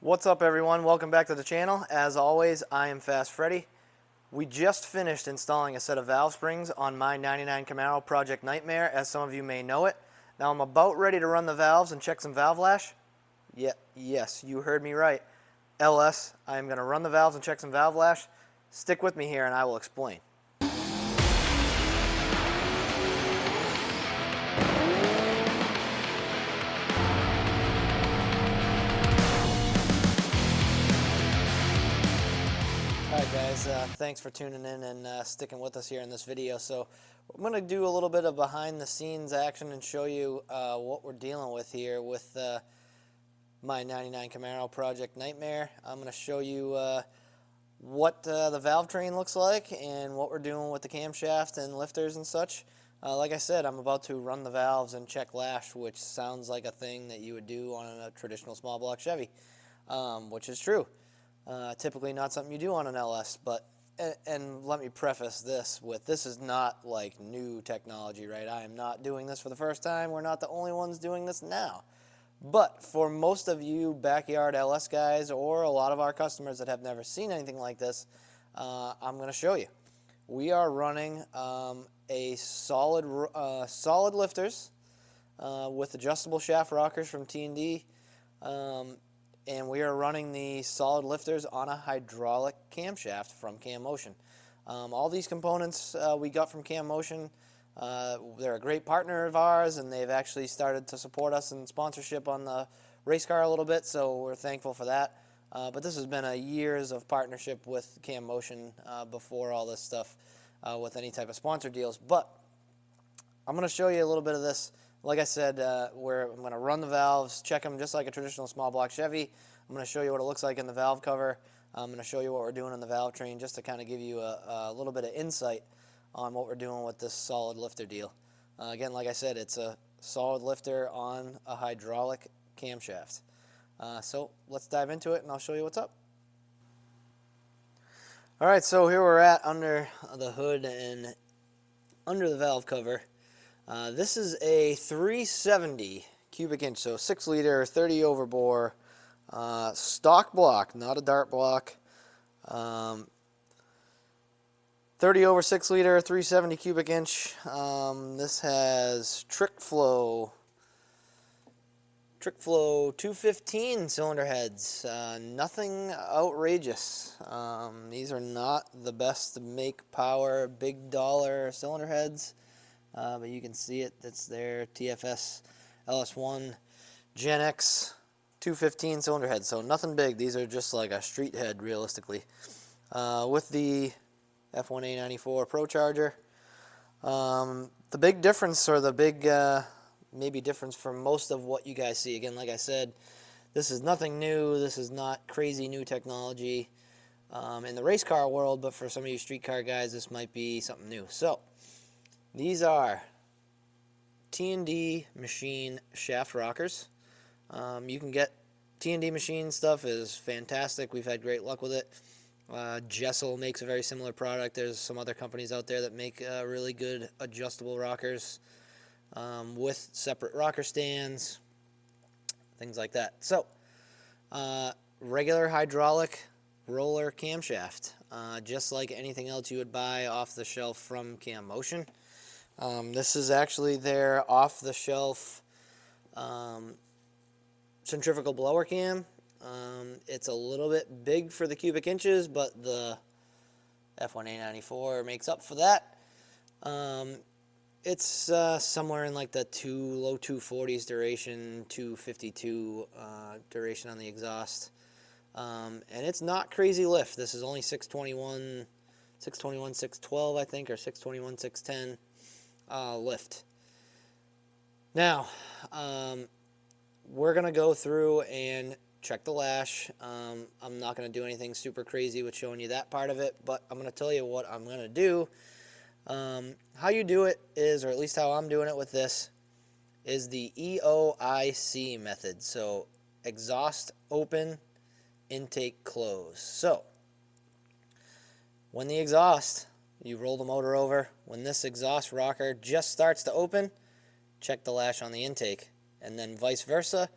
What's up, everyone? Welcome back to the channel. As always, I am Fast Freddy. We just finished installing a set of valve springs on my 99 Camaro Project Nitemare, as some of you may know it. Now I'm about ready to run the valves and check some valve lash. Yes, you heard me right. LS, I am going to run the valves and check some valve lash. Stick with me here and I will explain. Alright guys, thanks for tuning in and sticking with us here in this video. So I'm going to do a little bit of behind the scenes action and show you what we're dealing with here with my 99 Camaro Project Nitemare. I'm going to show you what the valve train looks like and what we're doing with the camshaft and lifters and such. Like I said, I'm about to run the valves and check lash, which sounds like a thing that you would do on a traditional small block Chevy, which is true. Typically not something you do on an LS, but, and let me preface this with, this is not like new technology, right? I am not doing this for the first time. We're not the only ones doing this now. But for most of you backyard LS guys or a lot of our customers that have never seen anything like this, I'm going to show you. We are running a solid lifters with adjustable shaft rockers from T&D. And we are running the solid lifters on a hydraulic camshaft from CamMotion. All these components we got from CamMotion. They're a great partner of ours, and they've actually started to support us in sponsorship on the race car a little bit, so we're thankful for that. But this has been a years of partnership with CamMotion before all this stuff with any type of sponsor deals. But I'm going to show you a little bit of this. Like I said, where I'm going to run the valves, check them just like a traditional small block Chevy. I'm going to show you what it looks like in the valve cover. I'm going to show you what we're doing in the valve train just to kind of give you a little bit of insight on what we're doing with this solid lifter deal. Again, like I said, it's a solid lifter on a hydraulic camshaft. So let's dive into it and I'll show you what's up. Alright, so here we're at under the hood and under the valve cover. This is a 370 cubic inch, so 6 liter, 30 over bore, stock block, not a dart block. 30 over 6 liter, 370 cubic inch. This has trick flow 215 cylinder heads. Nothing outrageous. These are not the best make power big dollar cylinder heads. But you can see it, it's their TFS LS1 Gen X 215 cylinder head, so nothing big. These are just like a street head realistically. With the F1A94 Pro Charger. The big difference, or the big maybe difference from most of what you guys see, again, like I said, this is nothing new. This is not crazy new technology in the race car world, but for some of you street car guys, this might be something new. So these are T&D machine shaft rockers. You can get T&D machine stuff is fantastic. We've had great luck with it. Jessel makes a very similar product. There's some other companies out there that make really good adjustable rockers with separate rocker stands, things like that. So, regular hydraulic roller camshaft, just like anything else you would buy off the shelf from CamMotion. This is actually their off-the-shelf centrifugal blower cam. It's a little bit big for the cubic inches, but the F1A94 makes up for that. It's somewhere in like the low 240s duration, 252 duration on the exhaust. And it's not crazy lift. This is only 621, 612, I think, or 621, 610. Lift. Now, we're going to go through and check the lash. I'm not going to do anything super crazy with showing you that part of it, but I'm going to tell you what I'm going to do. How you do it is, or at least how I'm doing it with this, is the EOIC method. So, exhaust open, intake close. So, when the exhaust, you roll the motor over. When this exhaust rocker just starts to open, check the lash on the intake. And then vice versa,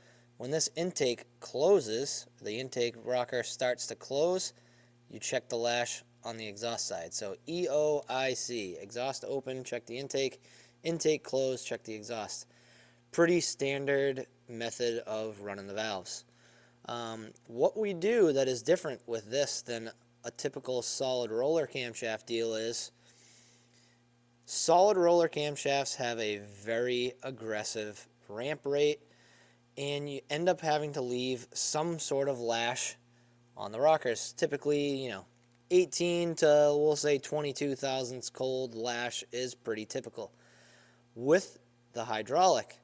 when this intake closes, the intake rocker starts to close, you check the lash on the exhaust side. So EOIC, exhaust open, check the intake, intake closed, check the exhaust. Pretty standard method of running the valves. What we do that is different with this than a typical solid roller camshaft deal is solid roller camshafts have a very aggressive ramp rate, and you end up having to leave some sort of lash on the rockers. Typically, 18 to, we'll say, 22 thousandths cold lash is pretty typical. With the hydraulic,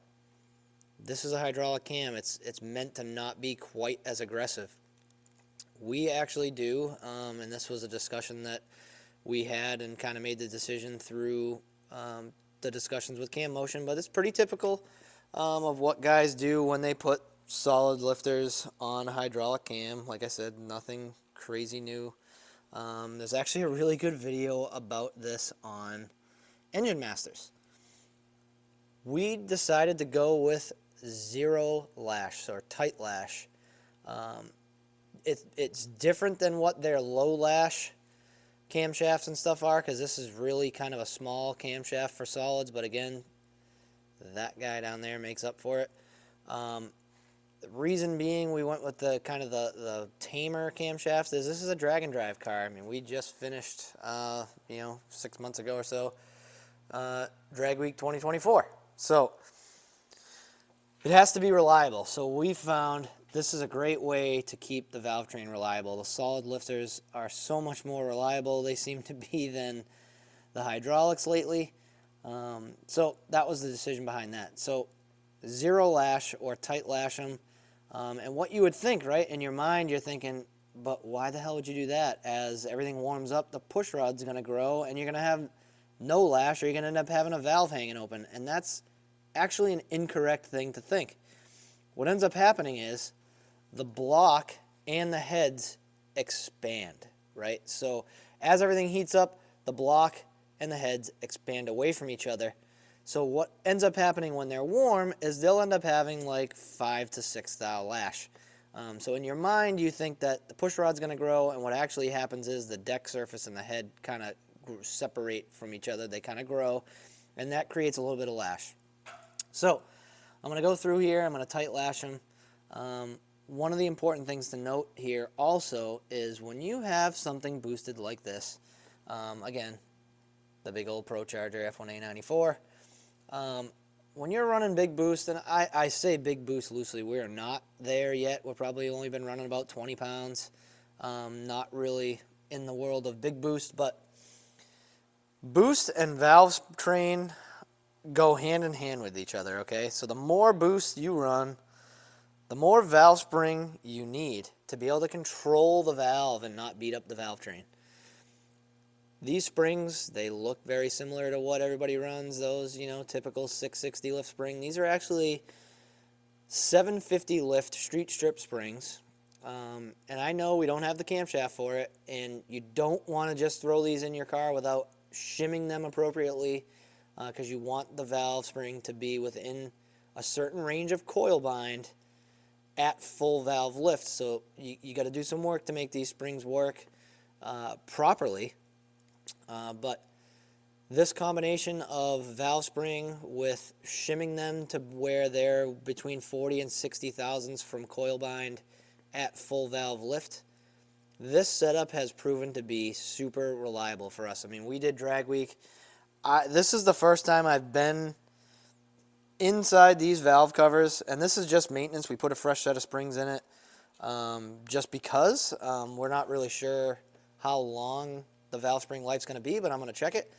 this is a hydraulic cam. It's meant to not be quite as aggressive. We actually do, and this was a discussion that we had and kind of made the decision through the discussions with Cam Motion, but it's pretty typical of what guys do when they put solid lifters on a hydraulic cam. Like I said, nothing crazy new. There's actually a really good video about this on Engine Masters. We decided to go with zero lash, or tight lash. It's different than what their low lash camshafts and stuff are, because this is really kind of a small camshaft for solids, but again, that guy down there makes up for it. The reason being we went with the kind of the tamer camshafts is this is a drag and drive car. I mean, we just finished 6 months ago or so drag week 2024, so it has to be reliable. So we found this is a great way to keep the valve train reliable. The solid lifters are so much more reliable, they seem to be, than the hydraulics lately. So that was the decision behind that. So zero lash or tight lash them. And what you would think, right, in your mind, you're thinking, but why the hell would you do that? As everything warms up, the push rod's going to grow, and you're going to have no lash, or you're going to end up having a valve hanging open. And that's actually an incorrect thing to think. What ends up happening is the block and the heads expand, right? So as everything heats up, the block and the heads expand away from each other. So what ends up happening when they're warm is they'll end up having like 5 to 6 thou lash. So in your mind, you think that the push rod's going to grow, and what actually happens is the deck surface and the head kind of separate from each other. They kind of grow, and that creates a little bit of lash. So I'm going to go through here. I'm going to tight lash them. One of the important things to note here also is when you have something boosted like this, again, the big old Pro Charger F1A94, when you're running big boost, and I say big boost loosely, we're not there yet. We've probably only been running about 20 pounds. Not really in the world of big boost, but boost and valve train go hand in hand with each other, okay? So the more boost you run, the more valve spring you need to be able to control the valve and not beat up the valve train. These springs, they look very similar to what everybody runs, those, typical 660 lift spring. These are actually 750 lift street strip springs. And I know we don't have the camshaft for it, and you don't want to just throw these in your car without shimming them appropriately, because you want the valve spring to be within a certain range of coil bind at full valve lift. So you got to do some work to make these springs work properly. But this combination of valve spring with shimming them to where they're between 40 and 60 thousandths from coil bind at full valve lift, this setup has proven to be super reliable for us. I mean, we did drag week. This is the first time I've been inside these valve covers, and this is just maintenance. We put a fresh set of springs in it just because. We're not really sure how long the valve spring life's going to be, but I'm going to check it.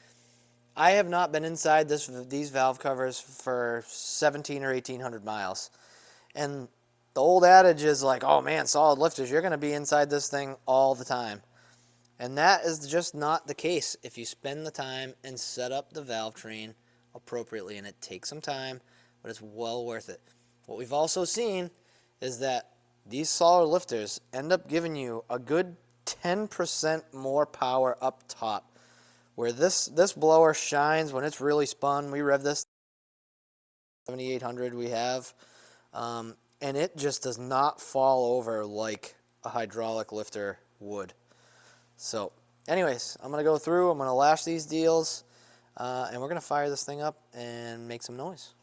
I have not been inside these valve covers for 17 or 1800 miles. And the old adage is like, oh man, solid lifters, you're going to be inside this thing all the time. And that is just not the case if you spend the time and set up the valve train appropriately. And it takes some time, but it's well worth it. What we've also seen is that these solid lifters end up giving you a good 10% more power up top. Where this blower shines when it's really spun, we rev this 7800 we have. and it just does not fall over like a hydraulic lifter would. So anyways, I'm going to go through, I'm going to lash these deals, and we're going to fire this thing up and make some noise.